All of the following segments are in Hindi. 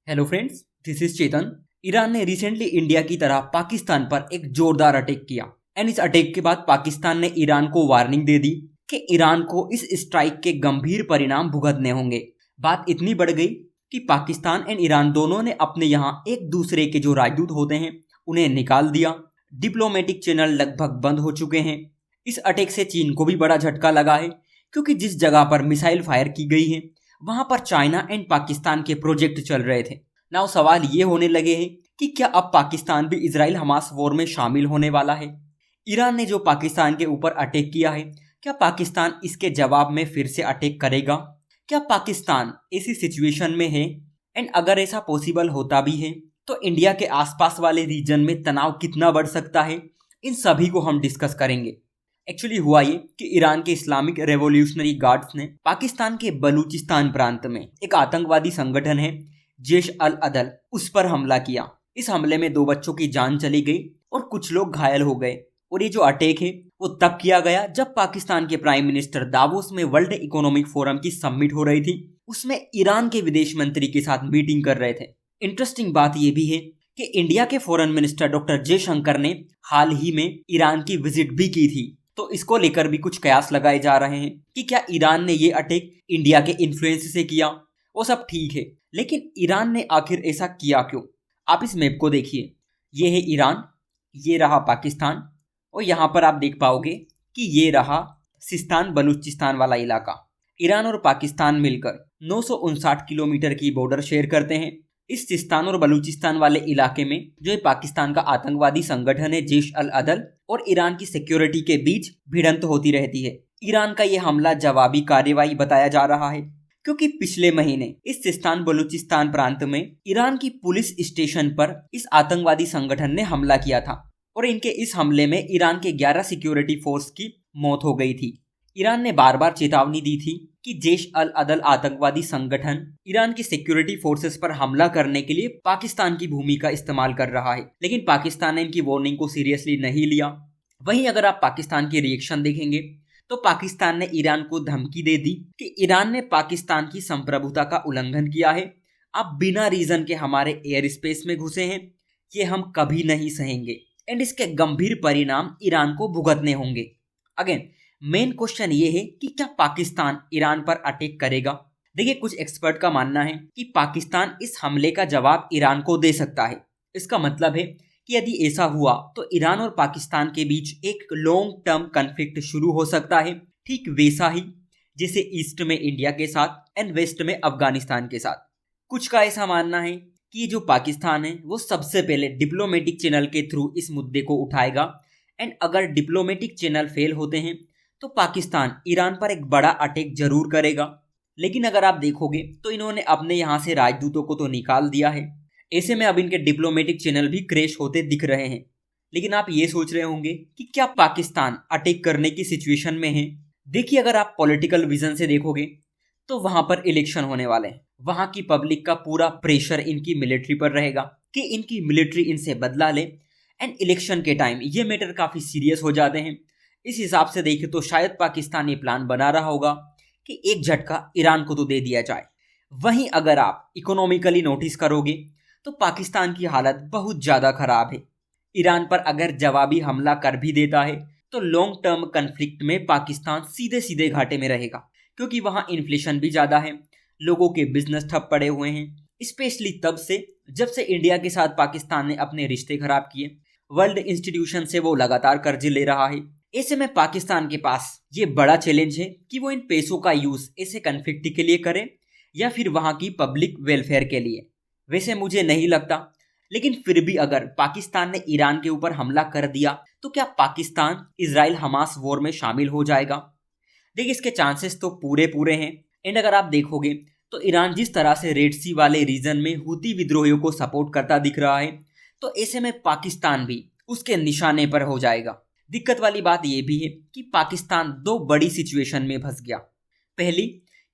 Hello friends, this is Chetan. Iran ने रिसेंटली इंडिया की तरह पाकिस्तान पर एक जोरदार अटैक किया एंड इस अटैक के बाद पाकिस्तान ने ईरान को वार्निंग दे दी कि ईरान को इस स्ट्राइक के गंभीर परिणाम भुगतने होंगे। बात इतनी बढ़ गई कि पाकिस्तान एंड ईरान दोनों ने अपने यहाँ एक दूसरे के जो राजदूत होते हैं उन्हें निकाल दिया। डिप्लोमेटिक चैनल लगभग बंद हो चुके हैं। इस अटैक से चीन को भी बड़ा झटका लगा है क्योंकि जिस जगह पर मिसाइल फायर की गई है वहां पर चाइना एंड पाकिस्तान के प्रोजेक्ट चल रहे थे। नाउ सवाल ये होने लगे हैं कि क्या अब पाकिस्तान भी इजराइल हमास वॉर में शामिल होने वाला है। ईरान ने जो पाकिस्तान के ऊपर अटैक किया है, क्या पाकिस्तान इसके जवाब में फिर से अटैक करेगा? क्या पाकिस्तान ऐसी सिचुएशन में है एंड अगर ऐसा पॉसिबल होता भी है तो इंडिया के आसपास वाले रीजन में तनाव कितना बढ़ सकता है? इन सभी को हम डिस्कस करेंगे। एक्चुअली हुआ ये कि ईरान के इस्लामिक रेवोल्यूशनरी गार्ड्स ने पाकिस्तान के बलूचिस्तान प्रांत में एक आतंकवादी संगठन है जैश अल अदल, उस पर हमला किया। इस हमले में 2 बच्चों की जान चली गई और कुछ लोग घायल हो गए। और ये जो अटैक है वो तब किया गया जब पाकिस्तान के प्राइम मिनिस्टर दावोस में वर्ल्ड इकोनॉमिक फोरम की समिट हो रही थी। उसमें ईरान के विदेश मंत्री के साथ मीटिंग कर रहे थे। इंटरेस्टिंग बात यह भी है कि इंडिया के फॉरेन मिनिस्टर डॉक्टर जयशंकर ने हाल ही में ईरान की विजिट भी की थी। तो इसको लेकर भी कुछ कयास लगाए जा रहे हैं कि क्या ईरान ने ये अटैक इंडिया के इन्फ्लुएंस से किया। वो सब ठीक है, लेकिन ईरान ने आखिर ऐसा किया क्यों? आप इस मैप को देखिए, ये है ईरान, ये रहा पाकिस्तान और यहाँ पर आप देख पाओगे कि ये रहा सिस्तान बलूचिस्तान वाला इलाका। ईरान और पाकिस्तान मिलकर 959 किलोमीटर की बॉर्डर शेयर करते हैं। इस सिस्तान और बलूचिस्तान वाले इलाके में जो पाकिस्तान का आतंकवादी संगठन है जैश अल अदल और ईरान की सिक्योरिटी के बीच भिड़ंत होती रहती है। ईरान का यह हमला जवाबी कार्यवाही बताया जा रहा है क्योंकि पिछले महीने इस सिस्तान बलूचिस्तान प्रांत में ईरान की पुलिस स्टेशन पर इस आतंकवादी संगठन ने हमला किया था और इनके इस हमले में ईरान के 11 सिक्योरिटी फोर्स की मौत हो गई थी। ईरान ने बार बार चेतावनी दी थी कि जैश अल अदल आतंकवादी संगठन ईरान की सिक्योरिटी फोर्सेस पर हमला करने के लिए पाकिस्तान की भूमि का इस्तेमाल कर रहा है, लेकिन पाकिस्तान ने इनकी वार्निंग को सीरियसली नहीं लिया। वहीं अगर आप पाकिस्तान की रिएक्शन देखेंगे तो पाकिस्तान ने ईरान को धमकी दे दी कि ईरान ने पाकिस्तान की संप्रभुता का उल्लंघन किया है, आप बिना रीजन के हमारे एयर स्पेस में घुसे हैं, ये हम कभी नहीं सहेंगे एंड इसके गंभीर परिणाम ईरान को भुगतने होंगे। अगेन मेन क्वेश्चन ये है कि क्या पाकिस्तान ईरान पर अटैक करेगा? देखिए, कुछ एक्सपर्ट का मानना है कि पाकिस्तान इस हमले का जवाब ईरान को दे सकता है। इसका मतलब है कि यदि ऐसा हुआ तो ईरान और पाकिस्तान के बीच एक लॉन्ग टर्म कन्फ्लिक्ट शुरू हो सकता है, ठीक वैसा ही जैसे ईस्ट में इंडिया के साथ एंड वेस्ट में अफगानिस्तान के साथ। कुछ का ऐसा मानना है कि ये जो पाकिस्तान है वो सबसे पहले डिप्लोमेटिक चैनल के थ्रू इस मुद्दे को उठाएगा एंड अगर डिप्लोमेटिक चैनल फेल होते हैं तो पाकिस्तान ईरान पर एक बड़ा अटैक जरूर करेगा। लेकिन अगर आप देखोगे तो इन्होंने अपने यहाँ से राजदूतों को तो निकाल दिया है, ऐसे में अब इनके डिप्लोमेटिक चैनल भी क्रैश होते दिख रहे हैं। लेकिन आप ये सोच रहे होंगे कि क्या पाकिस्तान अटैक करने की सिचुएशन में है? देखिए, अगर आप पॉलिटिकल विजन से देखोगे तो वहां पर इलेक्शन होने वाले हैं। वहां की पब्लिक का पूरा प्रेशर इनकी मिलिट्री पर रहेगा कि इनकी मिलिट्री इनसे बदला ले एंड इलेक्शन के टाइम ये मैटर काफी सीरियस हो जाते हैं। इस हिसाब से देखें तो शायद पाकिस्तान ये प्लान बना रहा होगा कि एक झटका ईरान को तो दे दिया जाए। वहीं अगर आप इकोनॉमिकली नोटिस करोगे तो पाकिस्तान की हालत बहुत ज्यादा खराब है। ईरान पर अगर जवाबी हमला कर भी देता है तो लॉन्ग टर्म कन्फ्लिक्ट में पाकिस्तान सीधे सीधे घाटे में रहेगा क्योंकि वहां इन्फ्लेशन भी ज्यादा है, लोगों के बिजनेस ठप पड़े हुए हैं, स्पेशली तब से जब से इंडिया के साथ पाकिस्तान ने अपने रिश्ते खराब किए। वर्ल्ड इंस्टीट्यूशन से वो लगातार कर्जे ले रहा है। ऐसे में पाकिस्तान के पास ये बड़ा चैलेंज है कि वो इन पैसों का यूज ऐसे कन्फ्लिक्ट के लिए करे या फिर वहां की पब्लिक वेलफेयर के लिए। वैसे मुझे नहीं लगता, लेकिन फिर भी अगर पाकिस्तान ने ईरान के ऊपर हमला कर दिया तो क्या पाकिस्तान इजराइल हमास वॉर में शामिल हो जाएगा? देखिए, इसके चांसेस तो पूरे पूरे हैं। एंड अगर आप देखोगे तो ईरान जिस तरह से रेड सी वाले रीजन में हुती विद्रोहियों को सपोर्ट करता दिख रहा है, तो ऐसे में पाकिस्तान भी उसके निशाने पर हो जाएगा। दिक्कत वाली बात यह भी है कि पाकिस्तान 2 बड़ी सिचुएशन में फंस गया। पहली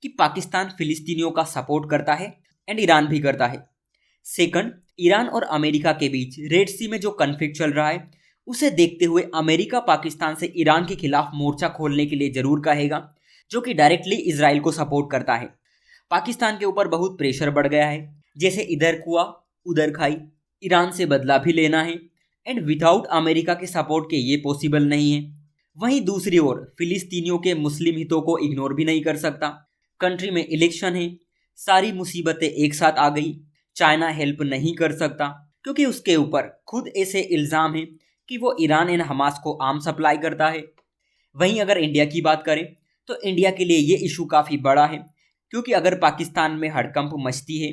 कि पाकिस्तान फिलिस्तीनियों का सपोर्ट करता है एंड ईरान भी करता है। सेकंड, ईरान और अमेरिका के बीच रेड सी में जो कन्फ्लिक्ट चल रहा है उसे देखते हुए अमेरिका पाकिस्तान से ईरान के खिलाफ मोर्चा खोलने के लिए जरूर कहेगा, जो कि डायरेक्टली इजराइल को सपोर्ट करता है। पाकिस्तान के ऊपर बहुत प्रेशर बढ़ गया है। जैसे इधर कुआ उधर खाई, ईरान से बदला भी लेना है एंड विदाउट अमेरिका के सपोर्ट के ये पॉसिबल नहीं है। वहीं दूसरी ओर फिलिस्तीनियों के मुस्लिम हितों को इग्नोर भी नहीं कर सकता। कंट्री में इलेक्शन है, सारी मुसीबतें एक साथ आ गई। चाइना हेल्प नहीं कर सकता क्योंकि उसके ऊपर खुद ऐसे इल्ज़ाम है कि वो ईरान एंड हमास को आर्म सप्लाई करता है। वहीं अगर इंडिया की बात करें तो इंडिया के लिए ये इशू काफ़ी बड़ा है क्योंकि अगर पाकिस्तान में हड़कंप मचती है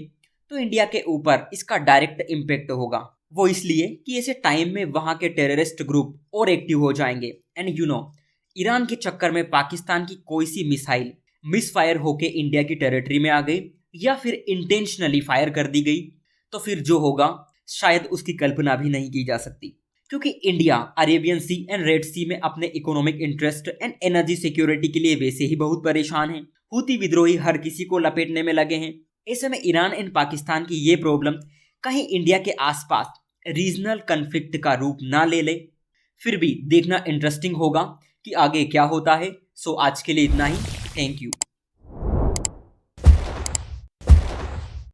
तो इंडिया के ऊपर इसका डायरेक्ट इम्पेक्ट होगा। वो इसलिए कि ऐसे टाइम में वहाँ के टेररिस्ट ग्रुप और एक्टिव हो जाएंगे एंड ईरान के चक्कर में पाकिस्तान की कोई सी मिसाइल मिसफायर होके इंडिया की टेरिटरी में आ गई या फिर इंटेंशनली फायर कर दी गई तो फिर जो होगा शायद उसकी कल्पना भी नहीं की जा सकती। क्योंकि India Arabian sea and red sea में अपने economic interest and energy security के लिए वैसे ही बहुत परेशान है। हूती विद्रोही हर किसी को लपेटने में लगे हैं। ऐसे में ईरान एंड पाकिस्तान की ये प्रॉब्लम कहीं इंडिया के आसपास रीजनल कन्फ्लिक्ट का रूप ना ले ले। फिर भी देखना इंटरेस्टिंग होगा कि आगे क्या होता है। सो आज के लिए इतना ही। Thank you.